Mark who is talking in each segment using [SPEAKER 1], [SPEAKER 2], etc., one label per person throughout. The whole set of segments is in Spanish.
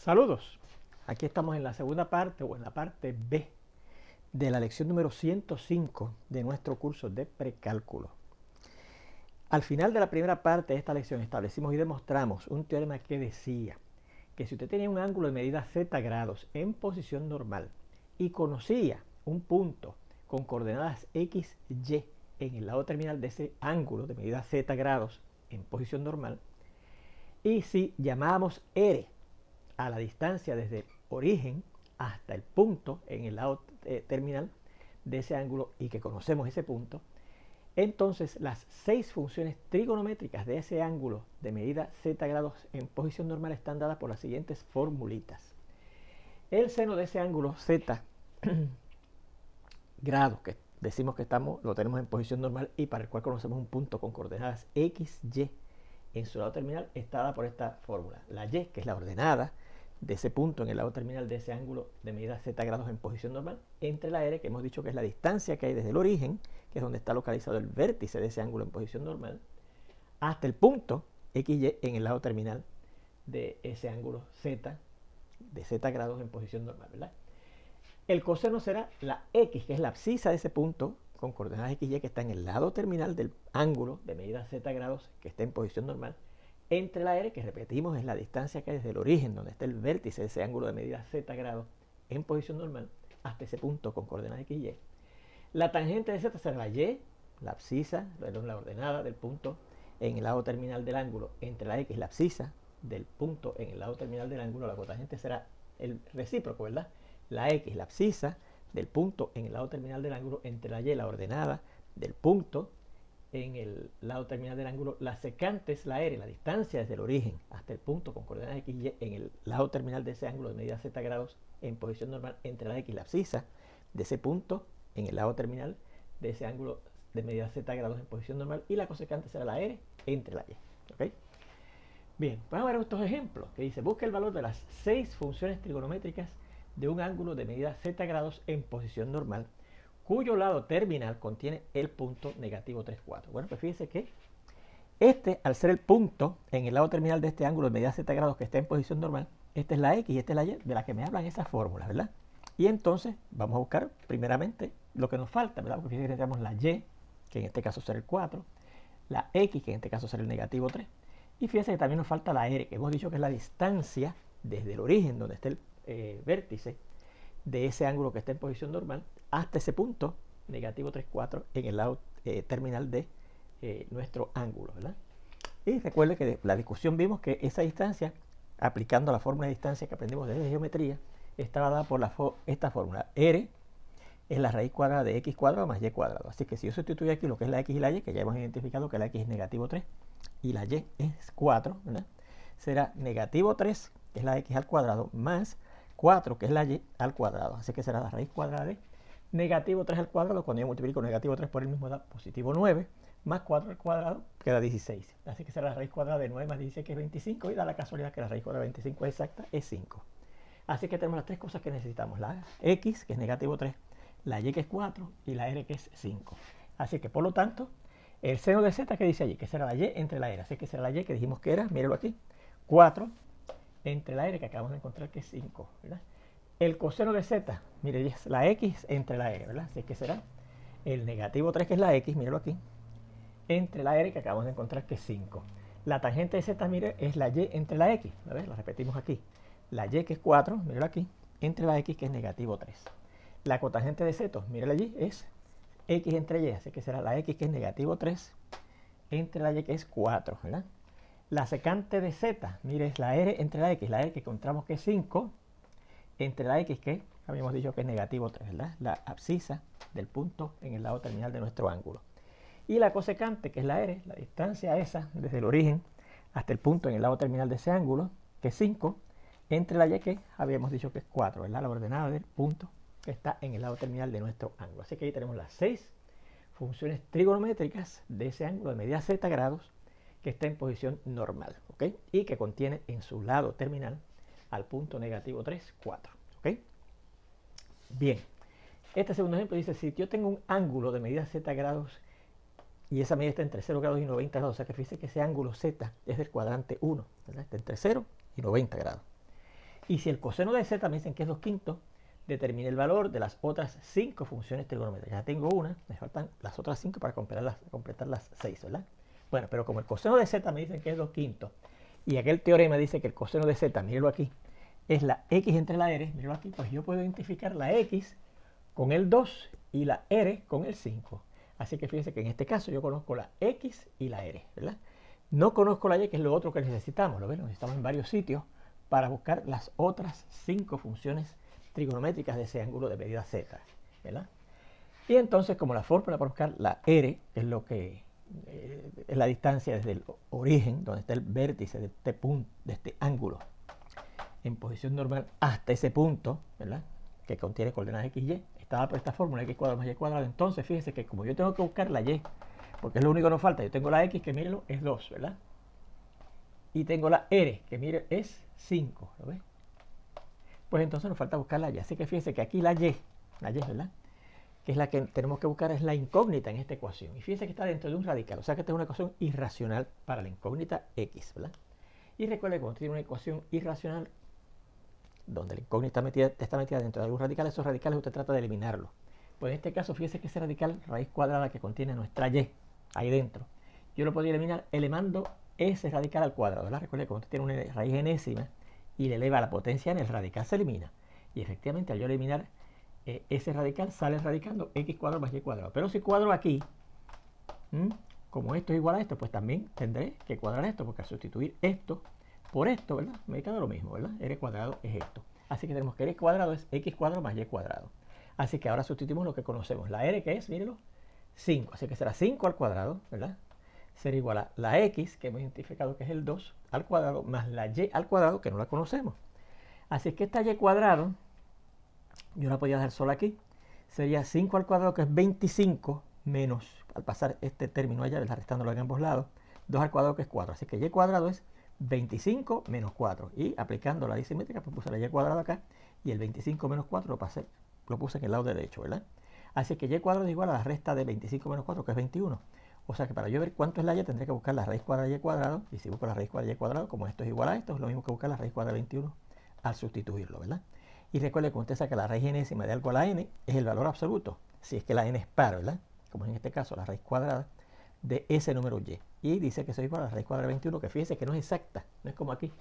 [SPEAKER 1] Saludos, aquí estamos en la segunda parte o en la parte B de la lección número 105 de nuestro curso de precálculo. Al final de la primera parte de esta lección establecimos y demostramos un teorema que decía que si usted tenía un ángulo de medida z grados en posición normal y conocía un punto con coordenadas x, y en el lado terminal de ese ángulo de medida z grados en posición normal, y si llamábamos r a la distancia desde el origen hasta el punto en el lado terminal de ese ángulo y que conocemos ese punto, entonces las 6 funciones trigonométricas de ese ángulo de medida z grados en posición normal están dadas por las siguientes formulitas. El seno de ese ángulo z grados, que decimos que lo tenemos en posición normal y para el cual conocemos un punto con coordenadas x, y en su lado terminal, está dada por esta fórmula. La y, que es la ordenada de ese punto en el lado terminal de ese ángulo de medida z grados en posición normal, entre la r, que hemos dicho que es la distancia que hay desde el origen, que es donde está localizado el vértice de ese ángulo en posición normal, hasta el punto xy en el lado terminal de ese ángulo z de z grados en posición normal, ¿verdad? El coseno será la x, que es la abscisa de ese punto con coordenadas x, y, que está en el lado terminal del ángulo de medida z grados que está en posición normal, entre la r, que repetimos es la distancia que hay desde el origen, donde está el vértice de ese ángulo de medida z grados en posición normal, hasta ese punto con coordenadas x, y. La tangente de z será la y, la abscisa, la ordenada del punto en el lado terminal del ángulo, entre la x, la abscisa del punto en el lado terminal del ángulo. La cotangente será el recíproco, ¿verdad? La x, la abscisa del punto en el lado terminal del ángulo, entre la y, la ordenada del punto en el lado terminal del ángulo. La secante es la r, la distancia desde el origen hasta el punto con coordenadas x, y en el lado terminal de ese ángulo de medida z grados en posición normal, entre la x, la abscisa de ese punto en el lado terminal de ese ángulo de medida z grados en posición normal, y la cosecante será la r entre la y. ¿Okay? Bien, vamos a ver estos ejemplos que dice: busca el valor de las 6 funciones trigonométricas de un ángulo de medida z grados en posición normal, cuyo lado terminal contiene el punto negativo 3, 4. Bueno, pues fíjense que al ser el punto en el lado terminal de este ángulo de medida z grados que está en posición normal, esta es la x y esta es la y de la que me hablan esas fórmulas, ¿verdad? Y entonces vamos a buscar primeramente lo que nos falta, ¿verdad? Porque fíjense que tenemos la y, que en este caso será el 4, la x, que en este caso será el negativo 3, y fíjense que también nos falta la r, que hemos dicho que es la distancia desde el origen, donde está el vértice de ese ángulo que está en posición normal, hasta ese punto, negativo 3, 4, en el lado terminal de nuestro ángulo, ¿verdad? Y recuerde que de la discusión vimos que esa distancia, aplicando la fórmula de distancia que aprendimos desde geometría, estaba dada por esta fórmula. R es la raíz cuadrada de x cuadrado más y cuadrado. Así que si yo sustituyo aquí lo que es la x y la y, que ya hemos identificado que la x es negativo 3 y la y es 4, ¿verdad? Será negativo 3, que es la x al cuadrado, más 4, que es la y al cuadrado. Así que será la raíz cuadrada de negativo 3 al cuadrado. Cuando yo multiplico negativo 3 por el mismo da positivo 9, más 4 al cuadrado queda 16. Así que será la raíz cuadrada de 9 más 16, que es 25, y da la casualidad que la raíz cuadrada de 25 es exacta, es 5. Así que tenemos las 3 cosas que necesitamos: la x, que es negativo 3, la y, que es 4, y la r, que es 5. Así que por lo tanto, el seno de z, que dice allí, que será la y entre la r. Así que será la y, que dijimos que era, mírenlo aquí, 4 entre la r, que acabamos de encontrar que es 5, ¿verdad? El coseno de z, mire, es la x entre la r, ¿verdad? Así que será el negativo 3, que es la x, mírenlo aquí, entre la r, que acabamos de encontrar que es 5. La tangente de z, mire, es la y entre la x, ¿ves? Lo repetimos aquí. La y, que es 4, mírenlo aquí, entre la x, que es negativo 3. La cotangente de z, mírenlo allí, es x entre y, así que será la x, que es negativo 3, entre la y, que es 4, ¿verdad? La secante de z, mire, es la r entre la r que encontramos que es 5, entre la x, que habíamos dicho que es negativo 3, ¿verdad? La abscisa del punto en el lado terminal de nuestro ángulo. Y la cosecante, que es la r, la distancia esa desde el origen hasta el punto en el lado terminal de ese ángulo, que es 5, entre la y, que habíamos dicho que es 4, ¿verdad? La ordenada del punto que está en el lado terminal de nuestro ángulo. Así que ahí tenemos las 6 funciones trigonométricas de ese ángulo de medida z grados que está en posición normal, ¿ok? Y que contiene en su lado terminal al punto negativo 3, 4, ¿ok? Bien, este segundo ejemplo dice: si yo tengo un ángulo de medida z grados y esa medida está entre 0 grados y 90 grados, o sea que fíjese que ese ángulo z es del cuadrante 1, ¿verdad? Está entre 0 y 90 grados. Y si el coseno de z me dicen que es 2 quintos, determine el valor de las otras 5 funciones trigonométricas. Ya tengo una, me faltan las otras 5 para completar las 6, ¿verdad? Bueno, pero como el coseno de z me dicen que es 2 quintos, y aquel teorema dice que el coseno de z, míralo aquí, es la x entre la r, míralo aquí, pues yo puedo identificar la x con el 2 y la r con el 5. Así que fíjense que en este caso yo conozco la x y la r, ¿verdad? No conozco la y, que es lo otro que necesitamos, ¿lo ven? Lo necesitamos en varios sitios para buscar las otras 5 funciones trigonométricas de ese ángulo de medida z, ¿verdad? Y entonces, como la fórmula para buscar la r, que es lo que es la distancia desde el origen, donde está el vértice de este punto, de este ángulo, en posición normal hasta ese punto, ¿verdad?, que contiene coordenadas x, y, está por esta fórmula x cuadrado más y cuadrado. Entonces, fíjense que como yo tengo que buscar la y, porque es lo único que nos falta, yo tengo la x, que mírenlo, es 2, ¿verdad? Y tengo la r, que mire, es 5, ¿lo ves? Pues entonces nos falta buscar la y. Así que fíjense que aquí la y, ¿verdad?, que es la que tenemos que buscar, es la incógnita en esta ecuación. Y fíjense que está dentro de un radical, o sea que esta es una ecuación irracional para la incógnita x, ¿verdad? Y recuerde que cuando tiene una ecuación irracional, donde la incógnita está metida dentro de algún radical, esos radicales usted trata de eliminarlos. Pues en este caso, fíjese que ese radical, raíz cuadrada que contiene nuestra y ahí dentro, yo lo podría eliminar elevando ese radical al cuadrado, ¿verdad? Recuerde que cuando usted tiene una raíz enésima y le eleva la potencia en el radical, se elimina. Y efectivamente, al yo eliminar ese radical, sale radicando x cuadrado más y cuadrado. Pero si cuadro aquí, como esto es igual a esto, pues también tendré que cuadrar esto, porque al sustituir esto por esto, ¿verdad?, me queda lo mismo, ¿verdad? R cuadrado es esto. Así que tenemos que R cuadrado es x cuadrado más y cuadrado. Así que ahora sustituimos lo que conocemos. La R, que es, mírenlo, 5. Así que será 5 al cuadrado, ¿verdad? Será igual a la x, que hemos identificado que es el 2 al cuadrado, más la y al cuadrado, que no la conocemos. Así que esta y cuadrado, yo la podía dejar sola aquí. Sería 5 al cuadrado, que es 25, menos, al pasar este término allá, restándolo en ambos lados, 2 al cuadrado, que es 4. Así que y cuadrado es 25 menos 4. Y aplicando la ley simétrica, pues puse la y cuadrado acá, y el 25 menos 4 lo puse en el lado derecho, ¿verdad? Así que y cuadrado es igual a la resta de 25 menos 4, que es 21. O sea que para yo ver cuánto es la y, tendré que buscar la raíz cuadrada de y cuadrado. Y si busco la raíz cuadrada de y cuadrado, como esto es igual a esto, es lo mismo que buscar la raíz cuadrada de 21 al sustituirlo, ¿verdad? Y recuerde que cuando usted saca la raíz enésima de algo a la n, es el valor absoluto, si es que la n es par, ¿verdad? Como en este caso, la raíz cuadrada de ese número y. Y dice que eso es igual a la raíz cuadrada de 21, que fíjese que no es exacta, no es como aquí,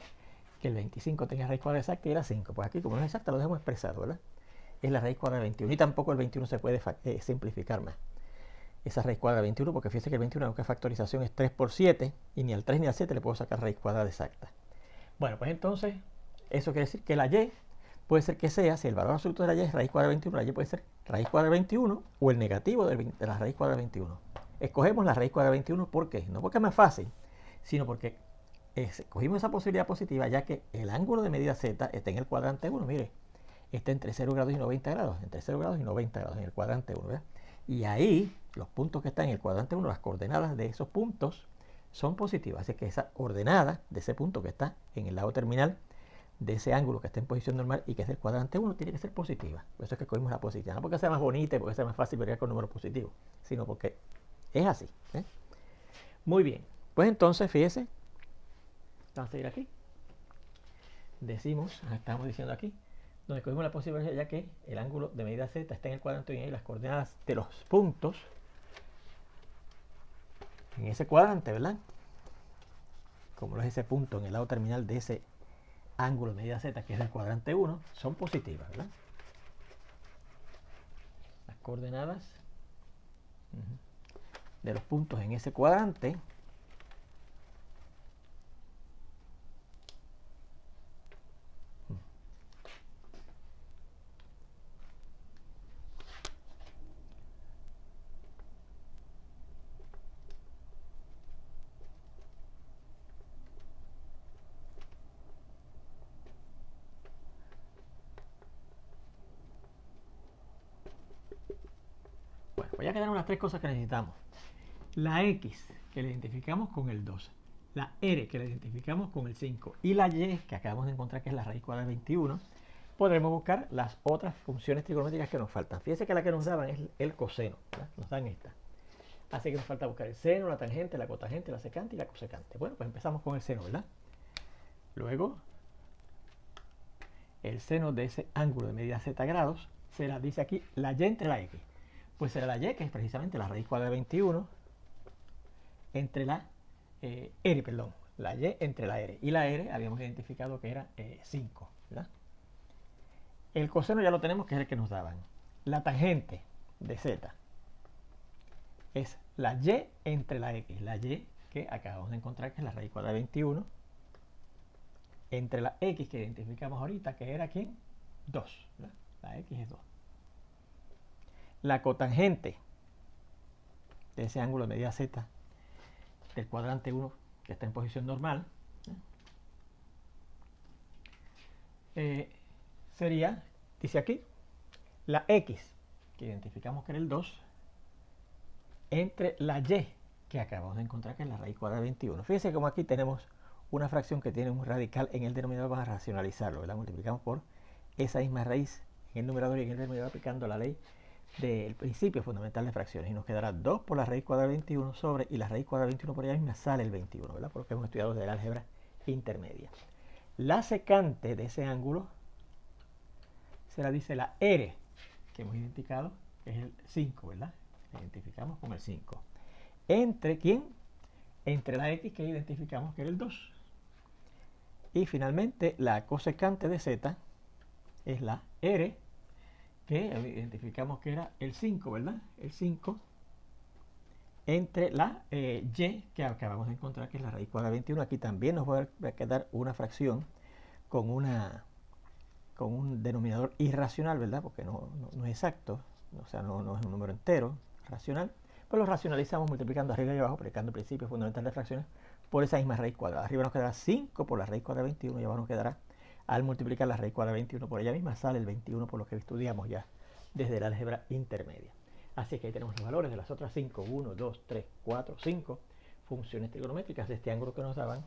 [SPEAKER 1] que el 25 tenga raíz cuadrada exacta y era 5. Pues aquí, como no es exacta, lo dejamos expresado, ¿verdad? Es la raíz cuadrada de 21. Y tampoco el 21 se puede simplificar más. Esa raíz cuadrada de 21, porque fíjese que el 21, aunque factorización es 3 por 7, y ni al 3 ni al 7 le puedo sacar raíz cuadrada exacta. Bueno, pues entonces, eso quiere decir que la y puede ser que sea, si el valor absoluto de la y es raíz cuadrada de 21, la y puede ser raíz cuadrada de 21 o el negativo de la raíz cuadrada de 21. Escogemos la raíz cuadrada de 21, ¿por qué? No porque es más fácil, sino porque escogimos esa posibilidad positiva, ya que el ángulo de medida z está en el cuadrante 1, mire, está entre 0 grados y 90 grados, entre 0 grados y 90 grados en el cuadrante 1, ¿verdad? Y ahí, los puntos que están en el cuadrante 1, las coordenadas de esos puntos son positivas, así que esa ordenada de ese punto que está en el lado terminal de ese ángulo que está en posición normal y que es del cuadrante 1 tiene que ser positiva. Por eso es que escogimos la positiva. No porque sea más bonita y porque sea más fácil ver con números positivos, sino porque es así. Muy bien. Pues entonces, fíjese. Vamos a seguir aquí. Decimos, estamos diciendo aquí, donde escogimos la posibilidad ya que el ángulo de medida z está en el cuadrante 1 y las coordenadas de los puntos en ese cuadrante, ¿verdad? Como lo es ese punto en el lado terminal de ese ángulo de medida z, que es del cuadrante 1, son positivas, ¿verdad? Las coordenadas de los puntos en ese cuadrante bueno, pues ya quedaron las tres cosas que necesitamos. La x, que la identificamos con el 2. La r, que la identificamos con el 5. Y la y, que acabamos de encontrar que es la raíz cuadrada de 21. Podremos buscar las otras funciones trigonométricas que nos faltan. Fíjense que la que nos daban es el coseno, ¿verdad? Nos dan esta. Así que nos falta buscar el seno, la tangente, la cotangente, la secante y la cosecante. Bueno, pues empezamos con el seno, ¿verdad? Luego, el seno de ese ángulo de medida z grados será, dice aquí, la y entre la x. Pues será la y, que es precisamente la raíz cuadrada de 21, entre la r, perdón, la y entre la r. Y la r habíamos identificado que era 5, ¿verdad? El coseno ya lo tenemos, que es el que nos daban. La tangente de z es la y entre la x. La y que acabamos de encontrar, que es la raíz cuadrada de 21, entre la x que identificamos ahorita, que era ¿quién? 2, ¿verdad? La x es 2. La cotangente de ese ángulo de medida z del cuadrante 1, que está en posición normal, sería, dice aquí, la x, que identificamos que era el 2, entre la y, que acabamos de encontrar que es la raíz cuadrada de 21. Fíjense como aquí tenemos una fracción que tiene un radical en el denominador. Vamos a racionalizarlo, ¿verdad? Multiplicamos por esa misma raíz en el numerador y en el denominador aplicando la ley del principio fundamental de fracciones. Y nos quedará 2 por la raíz cuadrada de 21 sobre, y la raíz cuadrada de 21 por ella misma sale el 21, ¿verdad? Porque hemos estudiado desde la álgebra intermedia. La secante de ese ángulo será, dice, la r, que hemos identificado, que es el 5, ¿verdad? La identificamos con el 5. ¿Entre quién? Entre la x, que identificamos que era el 2. Y finalmente la cosecante de z es la r, que identificamos que era el 5, ¿verdad? El 5 entre la y, que acabamos de encontrar que es la raíz cuadrada de 21. Aquí también nos va a quedar una fracción con un denominador irracional, ¿verdad? Porque no es exacto, o sea, no es un número entero, racional. Pues lo racionalizamos multiplicando arriba y abajo, aplicando el principio fundamental de fracciones por esa misma raíz cuadrada. Arriba nos quedará 5 por la raíz cuadrada de 21 y abajo nos quedará, al multiplicar la raíz cuadrada de 21 por ella misma, sale el 21, por lo que estudiamos ya desde la álgebra intermedia. Así que ahí tenemos los valores de las otras 5, 1, 2, 3, 4, 5 funciones trigonométricas de este ángulo que nos daban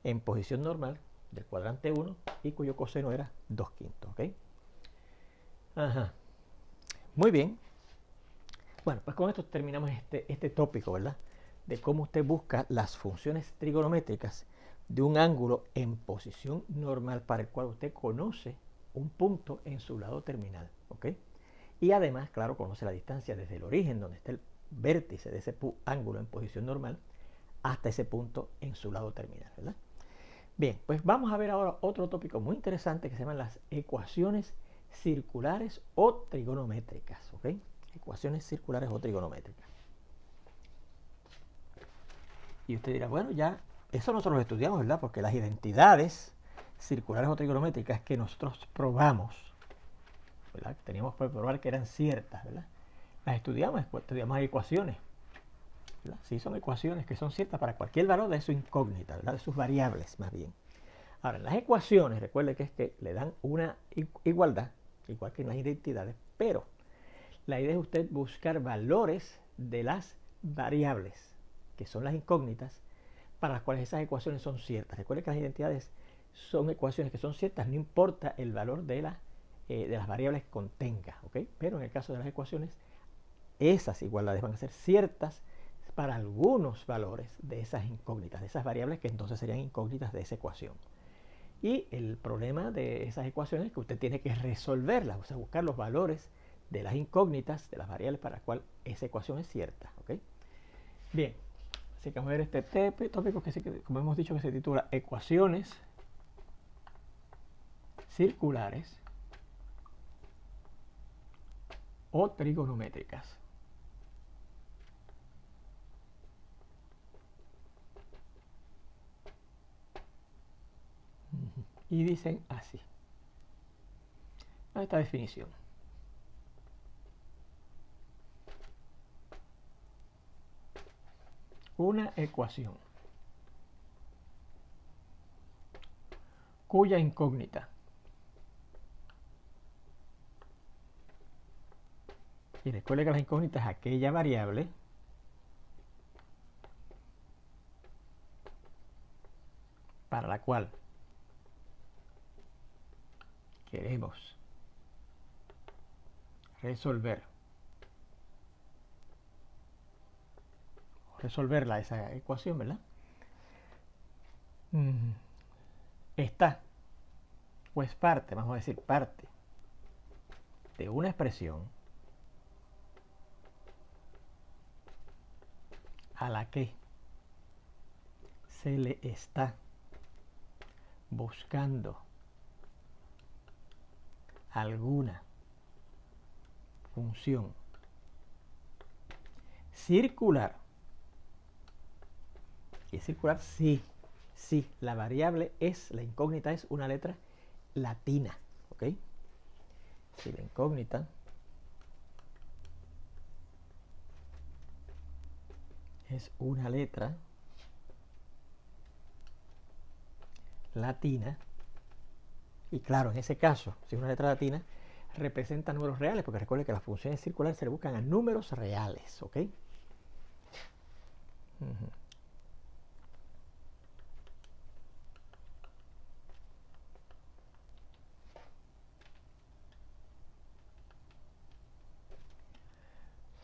[SPEAKER 1] en posición normal del cuadrante 1 y cuyo coseno era 2/5, ¿ok? Ajá. Muy bien. Bueno, pues con esto terminamos este tópico, ¿verdad? De cómo usted busca las funciones trigonométricas de un ángulo en posición normal para el cual usted conoce un punto en su lado terminal, ¿ok? Y además, claro, conoce la distancia desde el origen, donde está el vértice de ese ángulo en posición normal, hasta ese punto en su lado terminal, ¿verdad? Bien, pues vamos a ver ahora otro tópico muy interesante que se llaman las ecuaciones circulares o trigonométricas, ¿ok? Ecuaciones circulares o trigonométricas. Y usted dirá, bueno, ya eso nosotros lo estudiamos, ¿verdad? Porque las identidades circulares o trigonométricas que nosotros probamos, ¿verdad? Teníamos que probar que eran ciertas, ¿verdad? Las estudiamos ecuaciones, ¿verdad? Sí, son ecuaciones que son ciertas para cualquier valor de su incógnita, ¿verdad? De sus variables, más bien. Ahora, en las ecuaciones, recuerde que es que le dan una igualdad, igual que en las identidades, pero la idea es usted buscar valores de las variables, que son las incógnitas, para las cuales esas ecuaciones son ciertas. Recuerde que las identidades son ecuaciones que son ciertas, no importa el valor de las variables que contenga, ¿ok? Pero en el caso de las ecuaciones, esas igualdades van a ser ciertas para algunos valores de esas incógnitas, de esas variables que entonces serían incógnitas de esa ecuación. Y el problema de esas ecuaciones es que usted tiene que resolverlas, o sea, buscar los valores de las incógnitas, de las variables para las cuales esa ecuación es cierta, ¿ok? Bien, así que vamos a ver este tópico que, como hemos dicho, que se titula Ecuaciones circulares o trigonométricas. Y dicen así. Esta definición. Una ecuación cuya incógnita y recuerde que las incógnitas es aquella variable para la cual queremos resolverla esa ecuación, ¿verdad? Está Pues parte, vamos a decir parte de una expresión a la que se le está buscando alguna función circular. ¿Y es circular? Sí, sí, la variable es, la incógnita es una letra latina, ¿ok? Si la incógnita es una letra latina, y claro, en ese caso, si es una letra latina, representa números reales, porque recuerde que las funciones circulares se le buscan a números reales, ¿ok?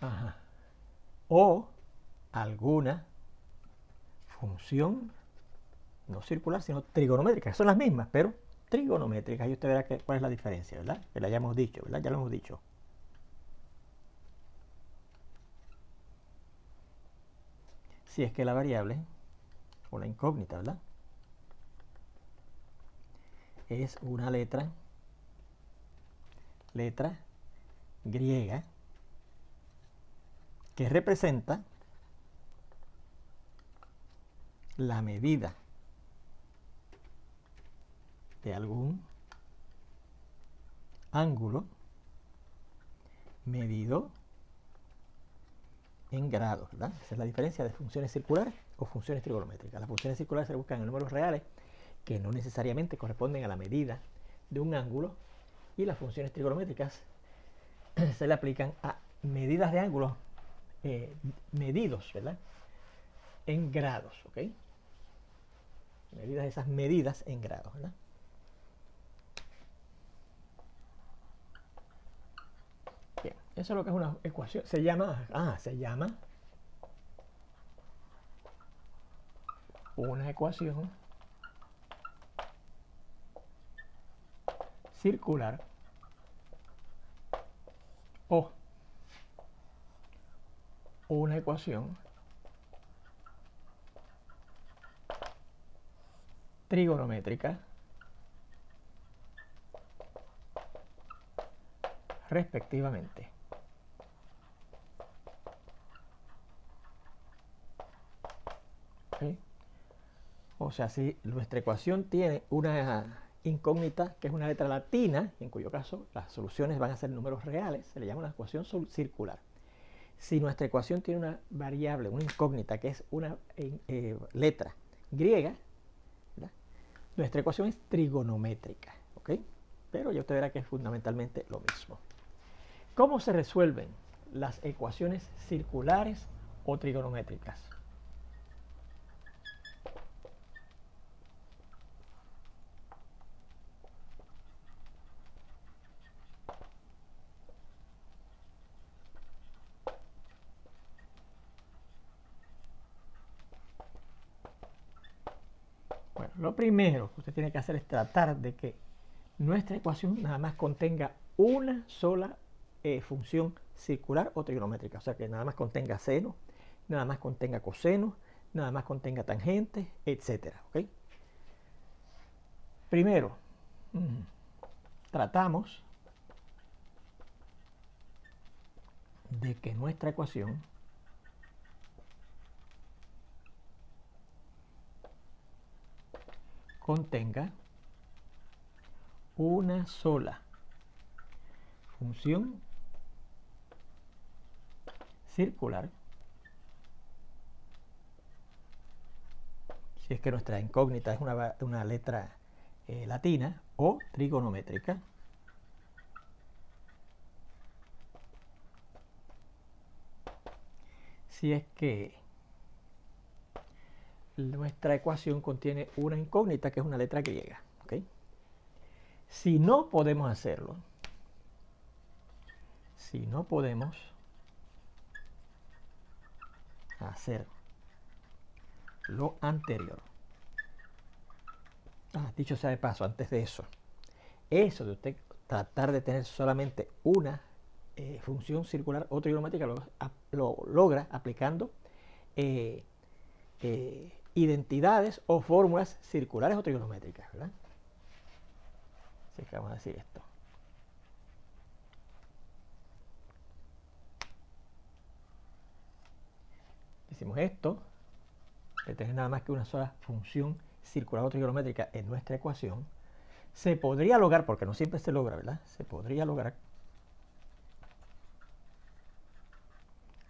[SPEAKER 1] Ajá. O alguna función no circular, sino trigonométrica. Son las mismas, pero trigonométricas. Y usted verá cuál es la diferencia, ¿verdad? Que la hayamos dicho, ¿verdad? Ya lo hemos dicho. Si es que la variable, o la incógnita, ¿verdad? Es una letra griega que representa la medida de algún ángulo medido en grados, ¿verdad? Esa es la diferencia de funciones circulares o funciones trigonométricas. Las funciones circulares se buscan en números reales que no necesariamente corresponden a la medida de un ángulo, y las funciones trigonométricas se le aplican a medidas de ángulos medidos, ¿verdad? En grados, ¿ok? Medidas, esas medidas en grados, ¿verdad? Bien, eso es lo que es una ecuación. Se llama una ecuación circular o una ecuación trigonométrica respectivamente. ¿Okay? O sea, si nuestra ecuación tiene una incógnita que es una letra latina, en cuyo caso las soluciones van a ser números reales, se le llama una ecuación circular. Si nuestra ecuación tiene una variable, una incógnita que es una letra griega, ¿verdad? Nuestra ecuación es trigonométrica, ¿ok? Pero ya usted verá que es fundamentalmente lo mismo. ¿Cómo se resuelven las ecuaciones circulares o trigonométricas? Bueno, lo primero que usted tiene que hacer es tratar de que nuestra ecuación nada más contenga una sola función circular o trigonométrica. O sea, que nada más contenga seno, nada más contenga coseno, nada más contenga tangentes, etcétera. ¿Okay? Primero, tratamos de que nuestra ecuación contenga una sola función circular, si es que nuestra incógnita es una letra latina, o trigonométrica, si es que nuestra ecuación contiene una incógnita que es una letra griega. ¿Okay? Si no podemos hacerlo, si no podemos hacer lo anterior, dicho sea de paso, antes de eso, eso de usted tratar de tener solamente una función circular o trigonométrica lo logra aplicando identidades o fórmulas circulares o trigonométricas, ¿verdad? Así que vamos a decir esto. Decimos esto, de tener nada más que una sola función circular o trigonométrica en nuestra ecuación, se podría lograr, porque no siempre se logra, ¿verdad? Se podría lograr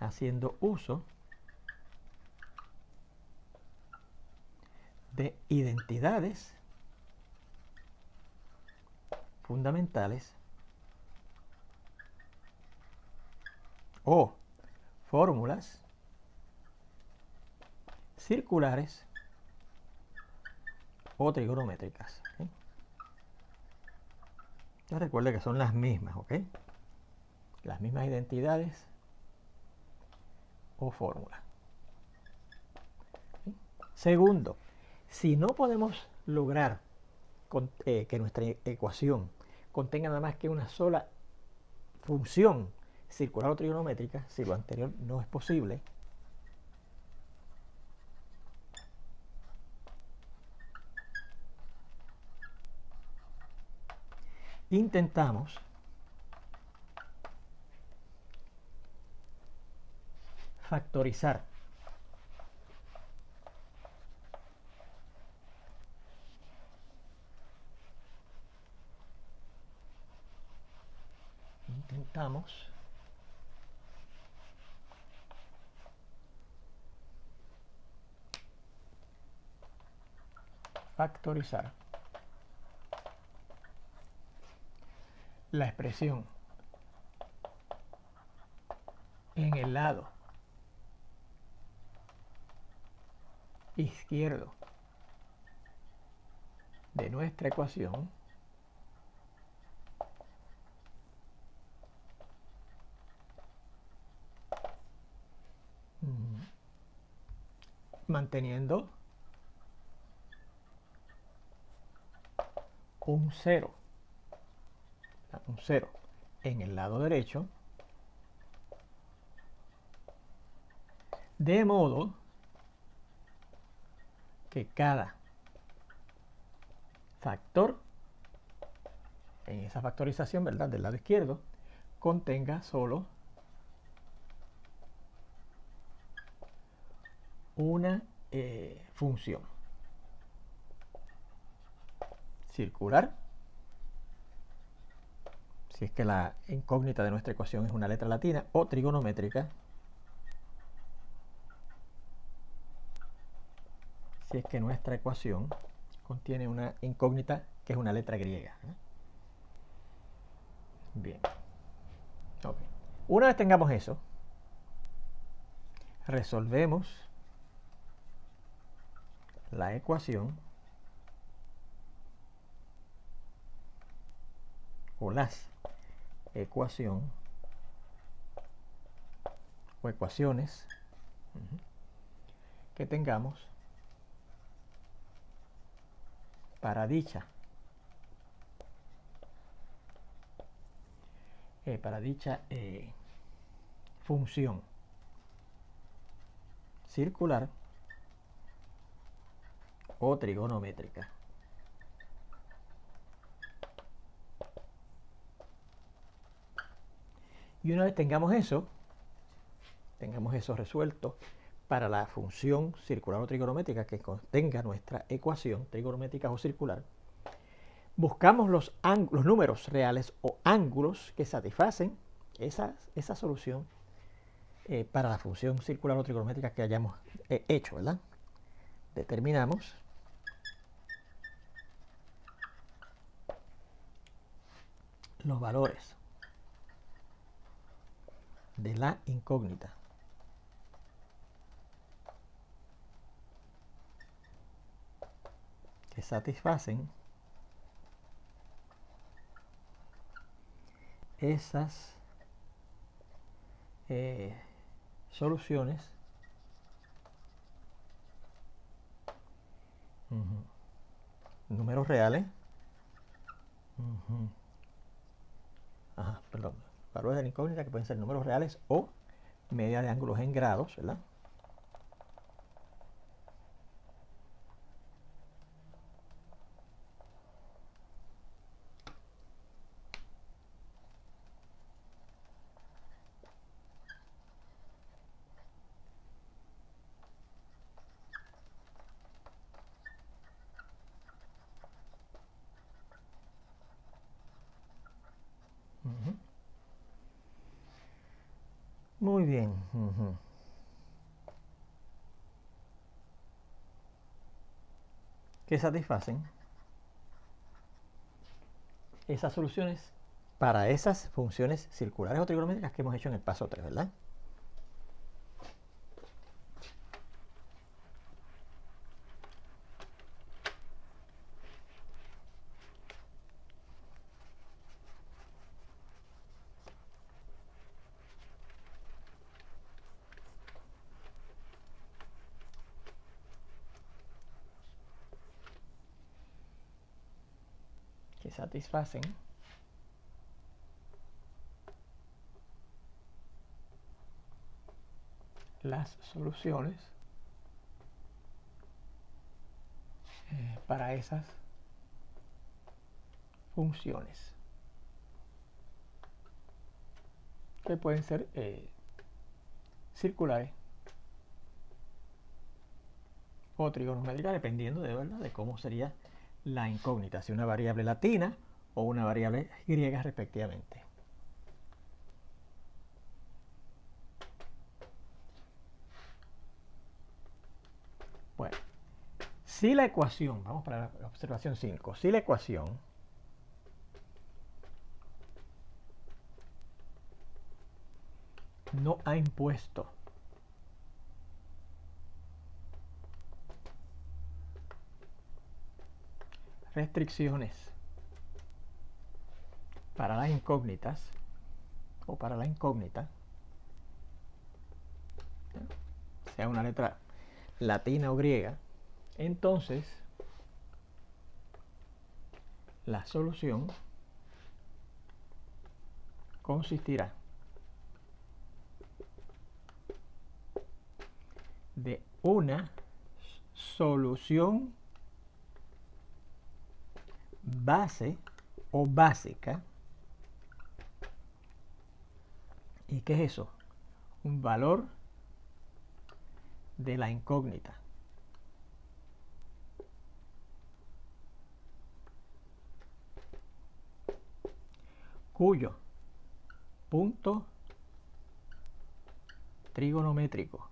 [SPEAKER 1] haciendo uso de identidades fundamentales o fórmulas circulares o trigonométricas. ¿Okay? Ya recuerde que son las mismas, ¿ok? Las mismas identidades o fórmulas. ¿Okay? Segundo, si no podemos lograr que nuestra ecuación contenga nada más que una sola función circular o trigonométrica, si lo anterior no es posible, intentamos factorizar la expresión en el lado izquierdo de nuestra ecuación manteniendo un cero en el lado derecho, de modo que cada factor en esa factorización, ¿verdad?, del lado izquierdo, contenga solo una función circular, si es que la incógnita de nuestra ecuación es una letra latina, o trigonométrica, si es que nuestra ecuación contiene una incógnita que es una letra griega. Bien. Okay. Una vez tengamos eso, resolvemos la ecuación o las ecuaciones que tengamos para dicha función circular o trigonométrica. Y una vez tengamos eso resuelto para la función circular o trigonométrica que contenga nuestra ecuación trigonométrica o circular, buscamos los números reales o ángulos que satisfacen esa solución para la función circular o trigonométrica que hayamos hecho, ¿verdad? Determinamos los valores de la incógnita que satisfacen esas soluciones números reales Ujú. Ajá, perdón. Valores de la incógnita que pueden ser números reales o media de ángulos en grados, ¿verdad? Ujú. Muy bien. Ujú. Que satisfacen esas soluciones para esas funciones circulares o trigonométricas que hemos hecho en el paso 3, ¿verdad? Que satisfacen las soluciones para esas funciones que pueden ser circulares o trigonométricas dependiendo de, ¿verdad?, de cómo sería la incógnita, si una variable latina o una variable griega respectivamente. Bueno, si la ecuación, vamos para la observación 5, si la ecuación no ha impuesto restricciones para las incógnitas o para la incógnita, sea una letra latina o griega, entonces la solución consistirá de una solución base o básica. ¿Y qué es eso? Un valor de la incógnita. Cuyo punto trigonométrico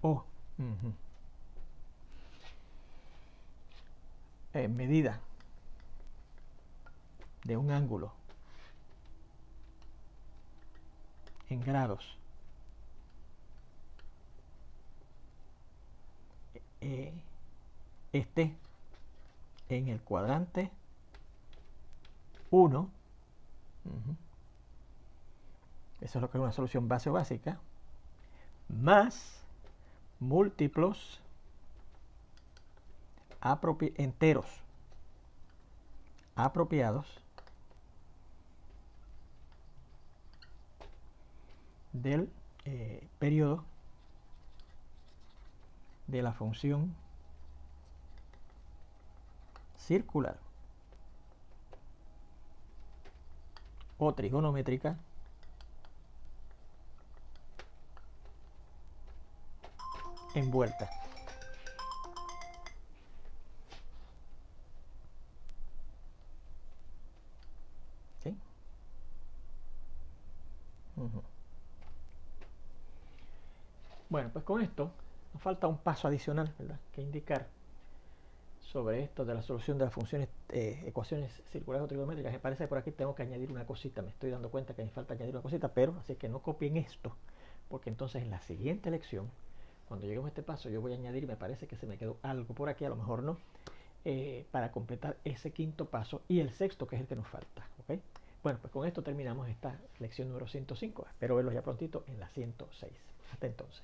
[SPEAKER 1] o medida de un ángulo en grados esté en el cuadrante 1, eso es lo que es una solución base o básica, más múltiplos enteros apropiados del periodo de la función circular o trigonométrica envuelta. ¿Sí? Bueno, pues con esto nos falta un paso adicional, ¿verdad?, que indicar sobre esto de la solución de las funciones, ecuaciones circulares o trigonométricas. Me parece que por aquí tengo que añadir una cosita, me estoy dando cuenta que me falta añadir una cosita, pero así que no copien esto, porque entonces en la siguiente lección, cuando lleguemos a este paso, yo voy a añadir, me parece que se me quedó algo por aquí, a lo mejor no, para completar ese quinto paso y el sexto, que es el que nos falta, ¿ok? Bueno, pues con esto terminamos esta lección número 105. Espero verlos ya prontito en la 106. Hasta entonces.